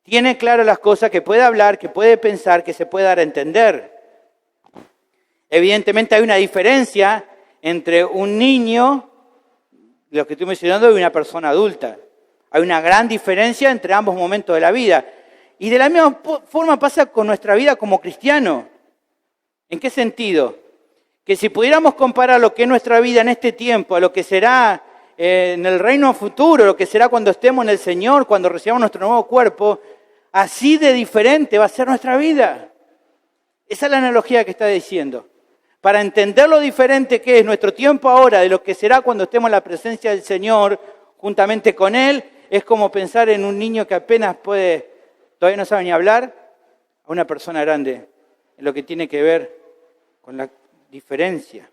tiene claro las cosas, que puede hablar, que puede pensar, que se puede dar a entender. Evidentemente hay una diferencia entre un niño, lo que estoy mencionando, y una persona adulta. Hay una gran diferencia entre ambos momentos de la vida. Y de la misma forma pasa con nuestra vida como cristiano. ¿En qué sentido? Que si pudiéramos comparar lo que es nuestra vida en este tiempo a lo que será en el reino futuro, lo que será cuando estemos en el Señor, cuando recibamos nuestro nuevo cuerpo, así de diferente va a ser nuestra vida. Esa es la analogía que está diciendo. Para entender lo diferente que es nuestro tiempo ahora de lo que será cuando estemos en la presencia del Señor, juntamente con Él, es como pensar en un niño que apenas todavía no sabe ni hablar, a una persona grande, en lo que tiene que ver con la diferencia.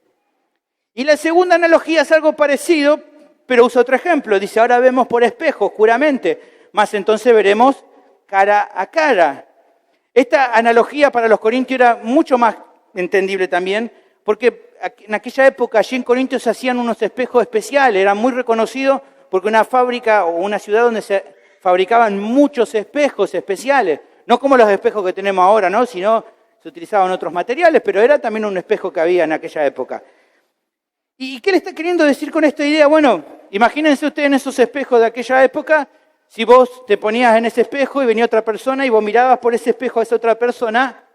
Y la segunda analogía es algo parecido, pero usa otro ejemplo. Dice, ahora vemos por espejo, oscuramente, mas entonces veremos cara a cara. Esta analogía para los corintios era mucho más entendible también, porque en aquella época allí en Corintios se hacían unos espejos especiales, eran muy reconocidos porque una fábrica o una ciudad donde se fabricaban muchos espejos especiales, no como los espejos que tenemos ahora, ¿no? Sino se utilizaban otros materiales, pero era también un espejo que había en aquella época. ¿Y qué le está queriendo decir con esta idea? Bueno, imagínense ustedes en esos espejos de aquella época, si vos te ponías en ese espejo y venía otra persona y vos mirabas por ese espejo a esa otra persona,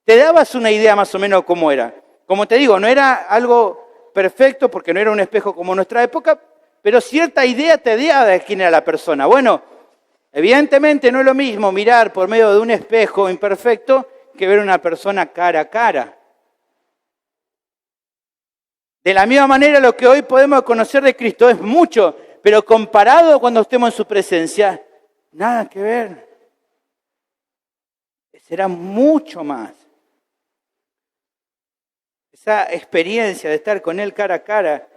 te dabas una idea más o menos cómo era. Como te digo, no era algo perfecto porque no era un espejo como nuestra época, pero cierta idea te daba de quién era la persona. Bueno, evidentemente no es lo mismo mirar por medio de un espejo imperfecto que ver una persona cara a cara. De la misma manera, lo que hoy podemos conocer de Cristo es mucho, pero comparado cuando estemos en su presencia, nada que ver. Será mucho más. Esa experiencia de estar con Él cara a cara,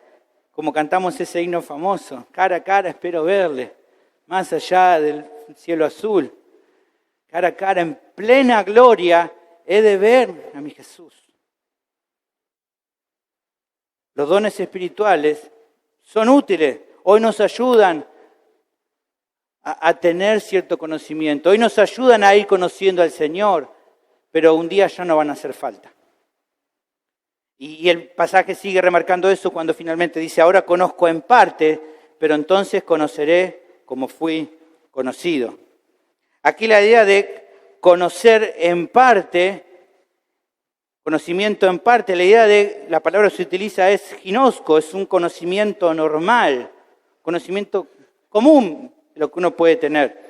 como cantamos ese himno famoso, cara a cara espero verle, más allá del cielo azul, cara a cara en plena gloria he de ver a mi Jesús. Los dones espirituales son útiles, hoy nos ayudan a tener cierto conocimiento, hoy nos ayudan a ir conociendo al Señor, pero un día ya no van a hacer falta. Y el pasaje sigue remarcando eso cuando finalmente dice, ahora conozco en parte, pero entonces conoceré como fui conocido. Aquí la idea de conocer en parte, conocimiento en parte, la idea de la palabra que se utiliza es ginosco, es un conocimiento normal, conocimiento común de lo que uno puede tener.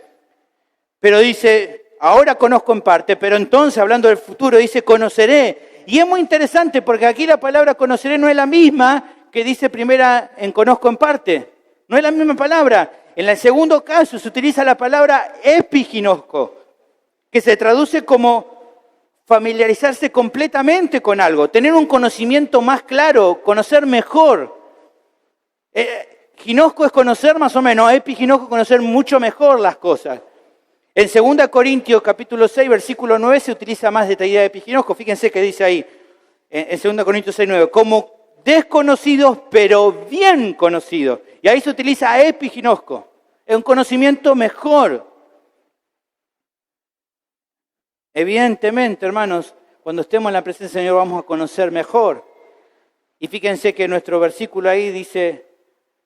Pero dice, ahora conozco en parte, pero entonces, hablando del futuro, dice conoceré. Y es muy interesante porque aquí la palabra conoceré no es la misma que dice primera en conozco en parte. No es la misma palabra. En el segundo caso se utiliza la palabra epiginosco, que se traduce como familiarizarse completamente con algo, tener un conocimiento más claro, conocer mejor. Ginosco es conocer más o menos, epiginosco es conocer mucho mejor las cosas. En 2 Corintios capítulo 6, versículo 9, se utiliza más de esta idea de epiginosco. Fíjense que dice ahí, en 2 Corintios 6, 9, como desconocidos, pero bien conocidos. Y ahí se utiliza epiginosco. Es un conocimiento mejor. Evidentemente, hermanos, cuando estemos en la presencia del Señor vamos a conocer mejor. Y fíjense que nuestro versículo ahí dice,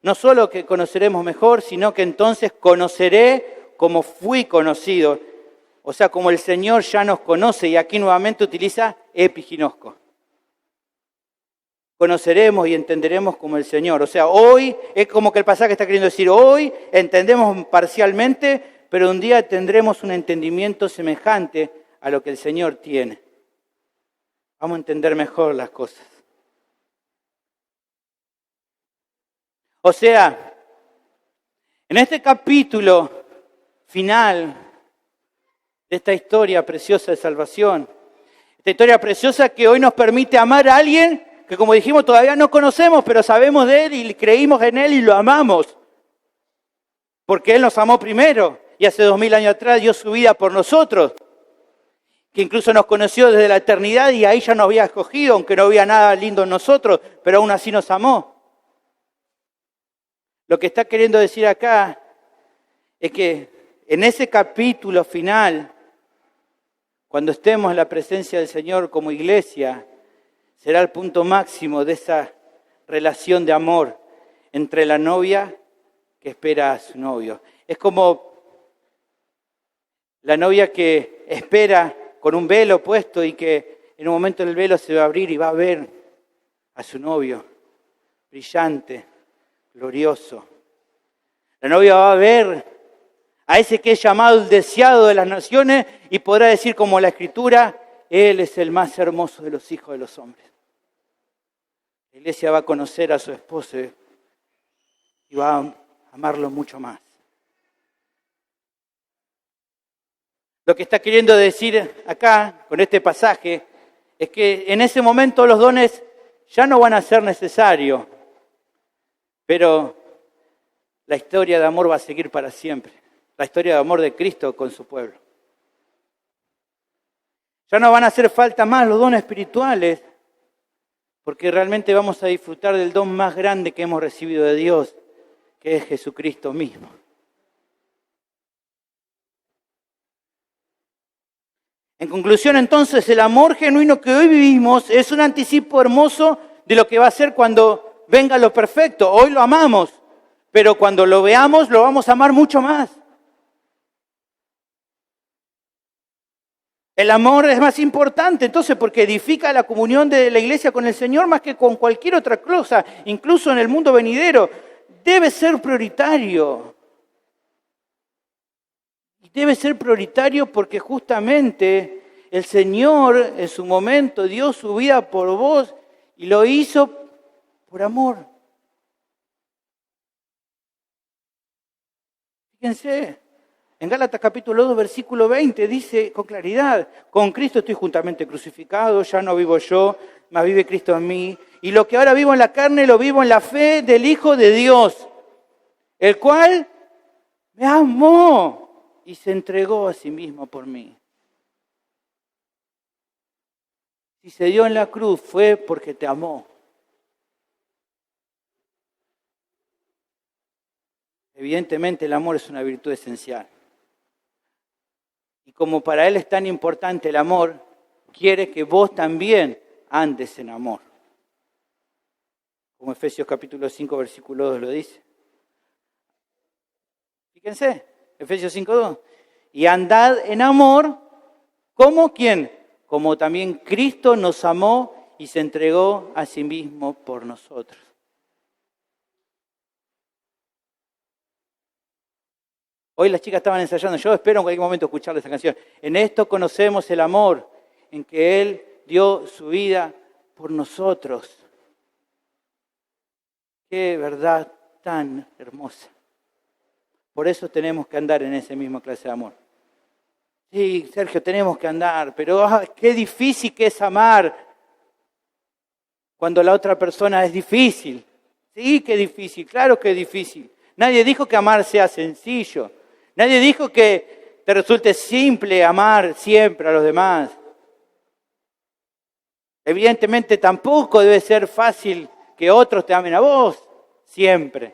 no solo que conoceremos mejor, sino que entonces conoceré como fui conocido. O sea, como el Señor ya nos conoce, y aquí nuevamente utiliza epiginosco. Conoceremos y entenderemos como el Señor. O sea, hoy es como que el pasaje está queriendo decir, hoy entendemos parcialmente, pero un día tendremos un entendimiento semejante a lo que el Señor tiene. Vamos a entender mejor las cosas. O sea, en este capítulo final de esta historia preciosa de salvación, esta historia preciosa que hoy nos permite amar a alguien que, como dijimos, todavía no conocemos, pero sabemos de Él y creímos en Él y lo amamos. Porque Él nos amó primero y hace 2000 años atrás dio su vida por nosotros. Que incluso nos conoció desde la eternidad y ahí ya nos había escogido, aunque no había nada lindo en nosotros, pero aún así nos amó. Lo que está queriendo decir acá es que en ese capítulo final, cuando estemos en la presencia del Señor como iglesia, será el punto máximo de esa relación de amor entre la novia que espera a su novio. Es como la novia que espera con un velo puesto y que en un momento el velo se va a abrir y va a ver a su novio, brillante, glorioso. La novia va a ver a ese que es llamado el deseado de las naciones y podrá decir como la Escritura, Él es el más hermoso de los hijos de los hombres. La iglesia va a conocer a su esposo y va a amarlo mucho más. Lo que está queriendo decir acá, con este pasaje, es que en ese momento los dones ya no van a ser necesarios, pero la historia de amor va a seguir para siempre. La historia de amor de Cristo con su pueblo. Ya no van a hacer falta más los dones espirituales, porque realmente vamos a disfrutar del don más grande que hemos recibido de Dios, que es Jesucristo mismo. En conclusión, entonces, el amor genuino que hoy vivimos es un anticipo hermoso de lo que va a ser cuando venga lo perfecto. Hoy lo amamos, pero cuando lo veamos lo vamos a amar mucho más. El amor es más importante, entonces, porque edifica la comunión de la iglesia con el Señor más que con cualquier otra cosa, incluso en el mundo venidero. Debe ser prioritario. Y debe ser prioritario porque justamente el Señor en su momento dio su vida por vos y lo hizo por amor. Fíjense. En Gálatas capítulo 2, versículo 20, dice con claridad, con Cristo estoy juntamente crucificado, ya no vivo yo, mas vive Cristo en mí. Y lo que ahora vivo en la carne, lo vivo en la fe del Hijo de Dios, el cual me amó y se entregó a sí mismo por mí. Si se dio en la cruz fue porque te amó. Evidentemente el amor es una virtud esencial. Y como para Él es tan importante el amor, quiere que vos también andes en amor. Como Efesios capítulo 5, versículo 2 lo dice. Fíjense, Efesios 5, 2. Y andad en amor, ¿como quién? Como también Cristo nos amó y se entregó a sí mismo por nosotros. Hoy las chicas estaban ensayando, yo espero en cualquier momento escucharles esa canción. En esto conocemos el amor, en que Él dio su vida por nosotros. Qué verdad tan hermosa. Por eso tenemos que andar en esa misma clase de amor. Sí, Sergio, tenemos que andar, pero qué difícil que es amar cuando la otra persona es difícil. Sí, qué difícil, claro que es difícil. Nadie dijo que amar sea sencillo. Nadie dijo que te resulte simple amar siempre a los demás. Evidentemente tampoco debe ser fácil que otros te amen a vos siempre.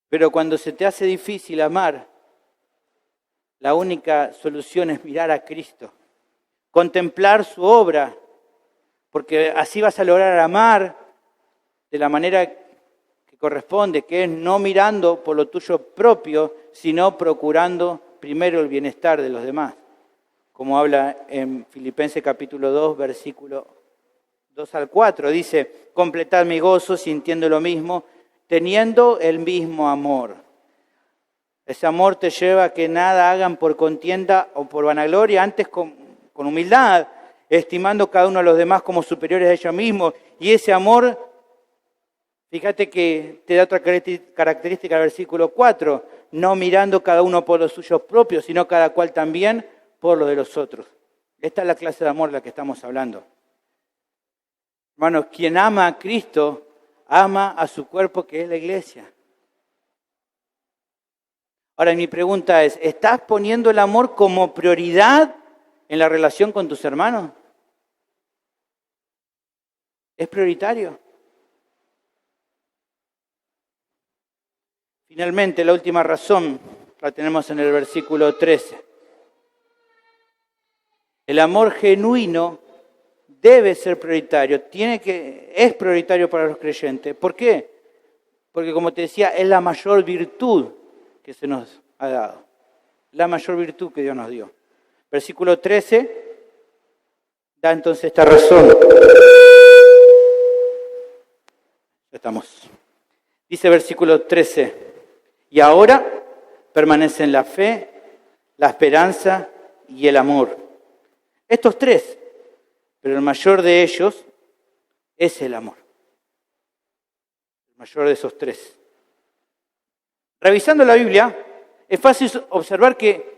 Pero cuando se te hace difícil amar, la única solución es mirar a Cristo, contemplar su obra, porque así vas a lograr amar de la manera que corresponde, que es no mirando por lo tuyo propio, sino procurando primero el bienestar de los demás, como habla en Filipenses capítulo 2, versículo 2 al 4, dice, completad mi gozo sintiendo lo mismo, teniendo el mismo amor. Ese amor te lleva a que nada hagan por contienda o por vanagloria, antes con humildad, estimando cada uno a los demás como superiores a ellos mismos. Y ese amor, fíjate que te da otra característica del versículo 4, no mirando cada uno por los suyos propios, sino cada cual también por los de los otros. Esta es la clase de amor de la que estamos hablando. Hermanos, quien ama a Cristo, ama a su cuerpo que es la iglesia. Ahora, mi pregunta es, ¿estás poniendo el amor como prioridad en la relación con tus hermanos? ¿Es prioritario? Finalmente, la última razón la tenemos en el versículo 13. El amor genuino debe ser prioritario, es prioritario para los creyentes. ¿Por qué? Porque, como te decía, es la mayor virtud que se nos ha dado. La mayor virtud que Dios nos dio. Versículo 13 da entonces esta razón. Ya estamos. Dice versículo 13, y ahora permanecen la fe, la esperanza y el amor. Estos tres, pero el mayor de ellos es el amor. El mayor de esos tres. Revisando la Biblia, es fácil observar que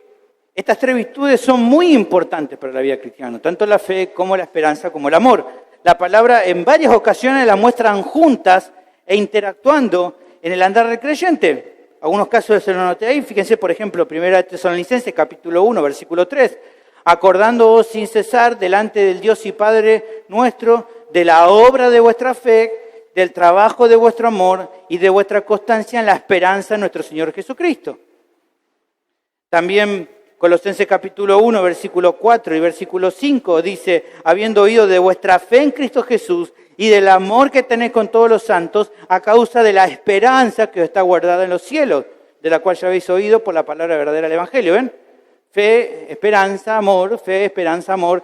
estas tres virtudes son muy importantes para la vida cristiana, tanto la fe como la esperanza como el amor. La palabra en varias ocasiones la muestran juntas e interactuando en el andar del creyente. Algunos casos se lo noté ahí, fíjense por ejemplo, 1 Tesalonicenses capítulo 1, versículo 3. Acordándoos sin cesar delante del Dios y Padre nuestro de la obra de vuestra fe, del trabajo de vuestro amor y de vuestra constancia en la esperanza de nuestro Señor Jesucristo. También Colosenses capítulo 1, versículo 4 y versículo 5 dice, habiendo oído de vuestra fe en Cristo Jesús y del amor que tenéis con todos los santos, a causa de la esperanza que os está guardada en los cielos, de la cual ya habéis oído por la palabra verdadera del Evangelio. ¿Ven? Fe, esperanza, amor, fe, esperanza, amor.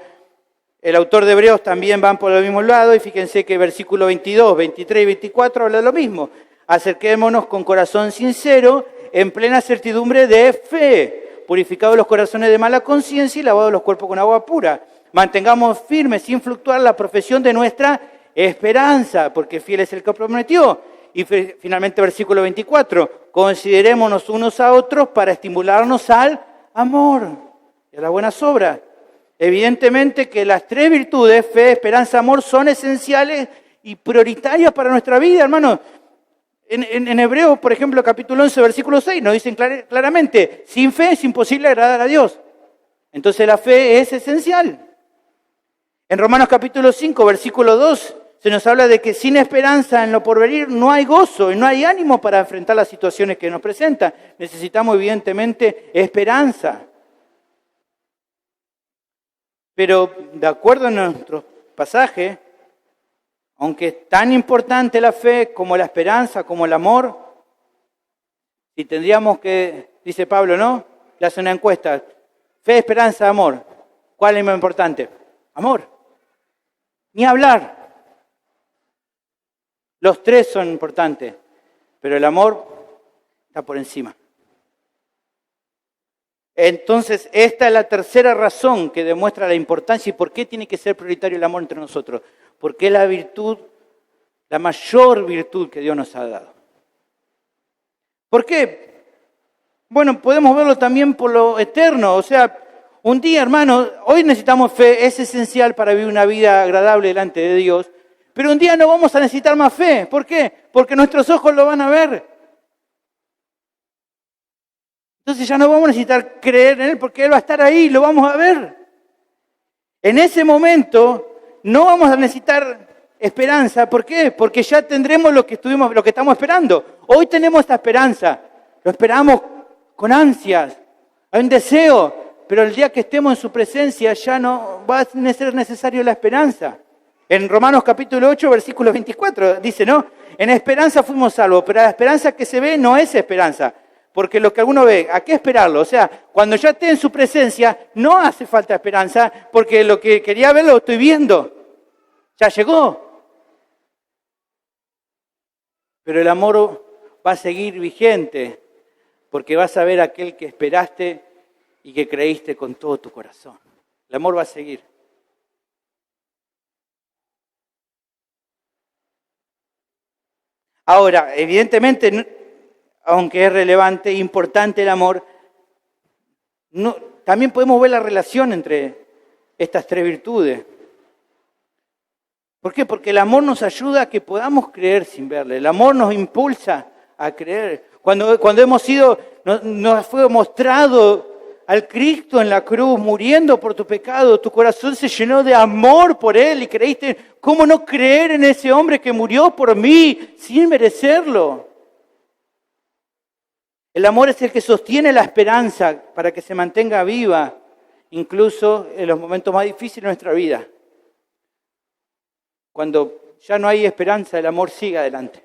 El autor de Hebreos también van por el mismo lado y fíjense que versículo 22, 23 y 24 habla de lo mismo. Acerquémonos con corazón sincero, en plena certidumbre de fe, purificados los corazones de mala conciencia y lavados los cuerpos con agua pura. Mantengamos firmes sin fluctuar la profesión de nuestra esperanza, porque fiel es el que prometió. Y finalmente versículo 24, considerémonos unos a otros para estimularnos al amor y a las buenas obras. Evidentemente que las tres virtudes, fe, esperanza, amor, son esenciales y prioritarias para nuestra vida, hermanos. En Hebreos, por ejemplo, capítulo 11, versículo 6, nos dicen claramente, sin fe es imposible agradar a Dios. Entonces la fe es esencial. En Romanos capítulo 5, versículo 2, se nos habla de que sin esperanza en lo porvenir no hay gozo y no hay ánimo para enfrentar las situaciones que nos presentan. Necesitamos evidentemente esperanza. Pero de acuerdo a nuestro pasaje, aunque es tan importante la fe como la esperanza, como el amor, si tendríamos que, dice Pablo, ¿no? Le hace una encuesta, fe, esperanza, amor. ¿Cuál es más importante? Amor. Ni hablar. Los tres son importantes, pero el amor está por encima. Entonces, esta es la tercera razón que demuestra la importancia y por qué tiene que ser prioritario el amor entre nosotros. Porque es la virtud, la mayor virtud que Dios nos ha dado. ¿Por qué? Bueno, podemos verlo también por lo eterno. O sea, un día, hermano, hoy necesitamos fe, es esencial para vivir una vida agradable delante de Dios. Pero un día no vamos a necesitar más fe. ¿Por qué? Porque nuestros ojos lo van a ver. Entonces ya no vamos a necesitar creer en Él porque Él va a estar ahí, lo vamos a ver. En ese momento no vamos a necesitar esperanza. ¿Por qué? Porque ya tendremos lo que estamos esperando. Hoy tenemos esta esperanza. Lo esperamos con ansias. Hay un deseo, pero el día que estemos en su presencia ya no va a ser necesario la esperanza. En Romanos capítulo 8, versículo 24, dice, ¿no? En esperanza fuimos salvos, pero la esperanza que se ve no es esperanza. Porque lo que alguno ve, ¿a qué esperarlo? O sea, cuando ya esté en su presencia, no hace falta esperanza, porque lo que quería ver lo estoy viendo. Ya llegó. Pero el amor va a seguir vigente, porque vas a ver a aquel que esperaste y que creíste con todo tu corazón. El amor va a seguir. Ahora, evidentemente, aunque es relevante e importante el amor, también podemos ver la relación entre estas tres virtudes. ¿Por qué? Porque el amor nos ayuda a que podamos creer sin verle. El amor nos impulsa a creer. Cuando nos fue mostrado al Cristo en la cruz, muriendo por tu pecado, tu corazón se llenó de amor por Él y creíste, ¿cómo no creer en ese hombre que murió por mí sin merecerlo? El amor es el que sostiene la esperanza para que se mantenga viva, incluso en los momentos más difíciles de nuestra vida. Cuando ya no hay esperanza, el amor sigue adelante.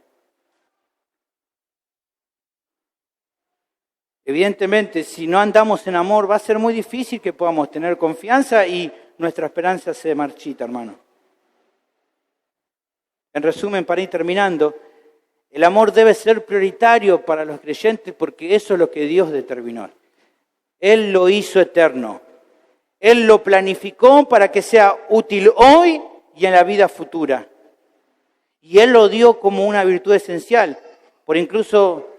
Evidentemente, si no andamos en amor, va a ser muy difícil que podamos tener confianza y nuestra esperanza se marchita, hermano. En resumen, para ir terminando, el amor debe ser prioritario para los creyentes porque eso es lo que Dios determinó. Él lo hizo eterno. Él lo planificó para que sea útil hoy y en la vida futura. Y Él lo dio como una virtud esencial, incluso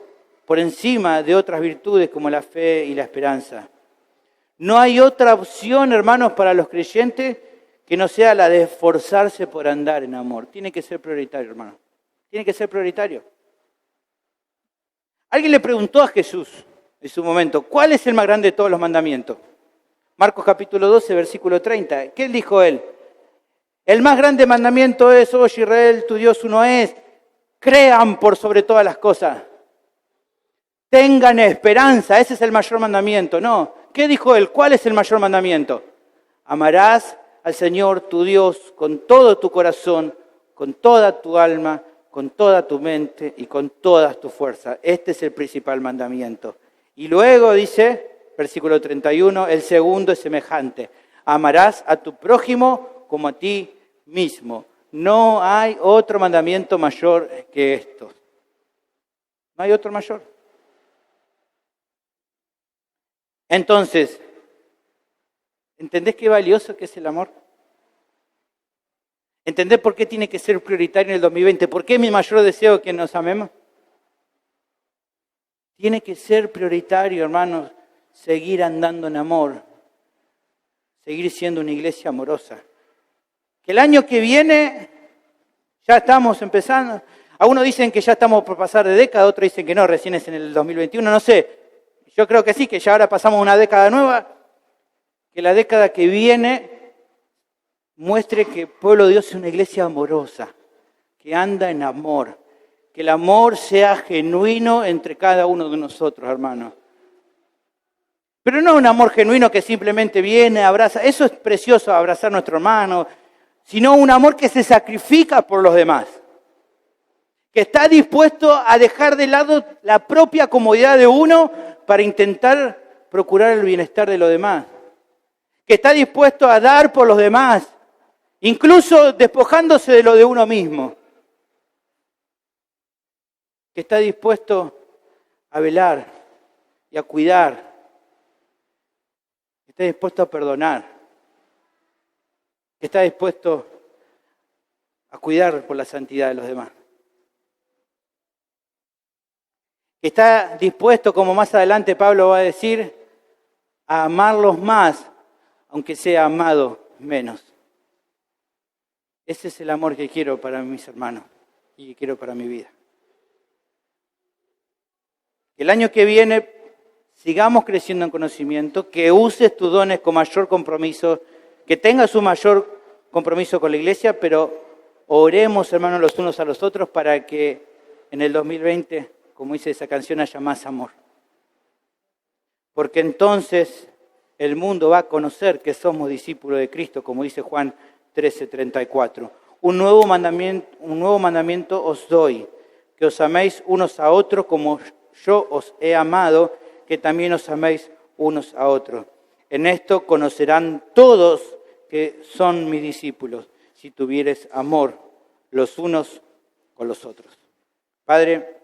por encima de otras virtudes como la fe y la esperanza. No hay otra opción, hermanos, para los creyentes que no sea la de esforzarse por andar en amor. Tiene que ser prioritario, hermano. Tiene que ser prioritario. Alguien le preguntó a Jesús en su momento, ¿cuál es el más grande de todos los mandamientos? Marcos capítulo 12, versículo 30. ¿Qué dijo él? El más grande mandamiento es, oye Israel, tu Dios uno es. Crean por sobre todas las cosas. Tengan esperanza, ese es el mayor mandamiento. No, ¿qué dijo él? ¿Cuál es el mayor mandamiento? Amarás al Señor tu Dios con todo tu corazón, con toda tu alma, con toda tu mente y con todas tus fuerzas. Este es el principal mandamiento. Y luego dice, versículo 31, el segundo es semejante. Amarás a tu prójimo como a ti mismo. No hay otro mandamiento mayor que estos. No hay otro mayor. Entonces, ¿entendés qué valioso que es el amor? ¿Entendés por qué tiene que ser prioritario en el 2020? ¿Por qué es mi mayor deseo que nos amemos? Tiene que ser prioritario, hermanos, seguir andando en amor, seguir siendo una iglesia amorosa. Que el año que viene ya estamos empezando. Algunos dicen que ya estamos por pasar de década, otros dicen que no, recién es en el 2021, no sé. Yo creo que sí, que ya ahora pasamos una década nueva, que la década que viene muestre que el pueblo de Dios es una iglesia amorosa, que anda en amor, que el amor sea genuino entre cada uno de nosotros, hermanos. Pero no un amor genuino que simplemente viene, abraza, eso es precioso, abrazar a nuestro hermano, sino un amor que se sacrifica por los demás, que está dispuesto a dejar de lado la propia comodidad de uno para intentar procurar el bienestar de los demás, que está dispuesto a dar por los demás, incluso despojándose de lo de uno mismo, que está dispuesto a velar y a cuidar, que está dispuesto a perdonar, que está dispuesto a cuidar por la santidad de los demás. Que está dispuesto, como más adelante Pablo va a decir, a amarlos más, aunque sea amado menos. Ese es el amor que quiero para mis hermanos y que quiero para mi vida. Que el año que viene sigamos creciendo en conocimiento, que uses tus dones con mayor compromiso, que tengas un mayor compromiso con la iglesia, pero oremos, hermanos, los unos a los otros para que en el 2020, como dice esa canción, haya más amor. Porque entonces el mundo va a conocer que somos discípulos de Cristo, como dice Juan 13:34. Un nuevo mandamiento os doy, que os améis unos a otros como yo os he amado, que también os améis unos a otros. En esto conocerán todos que son mis discípulos, si tuvieres amor los unos con los otros. Padre,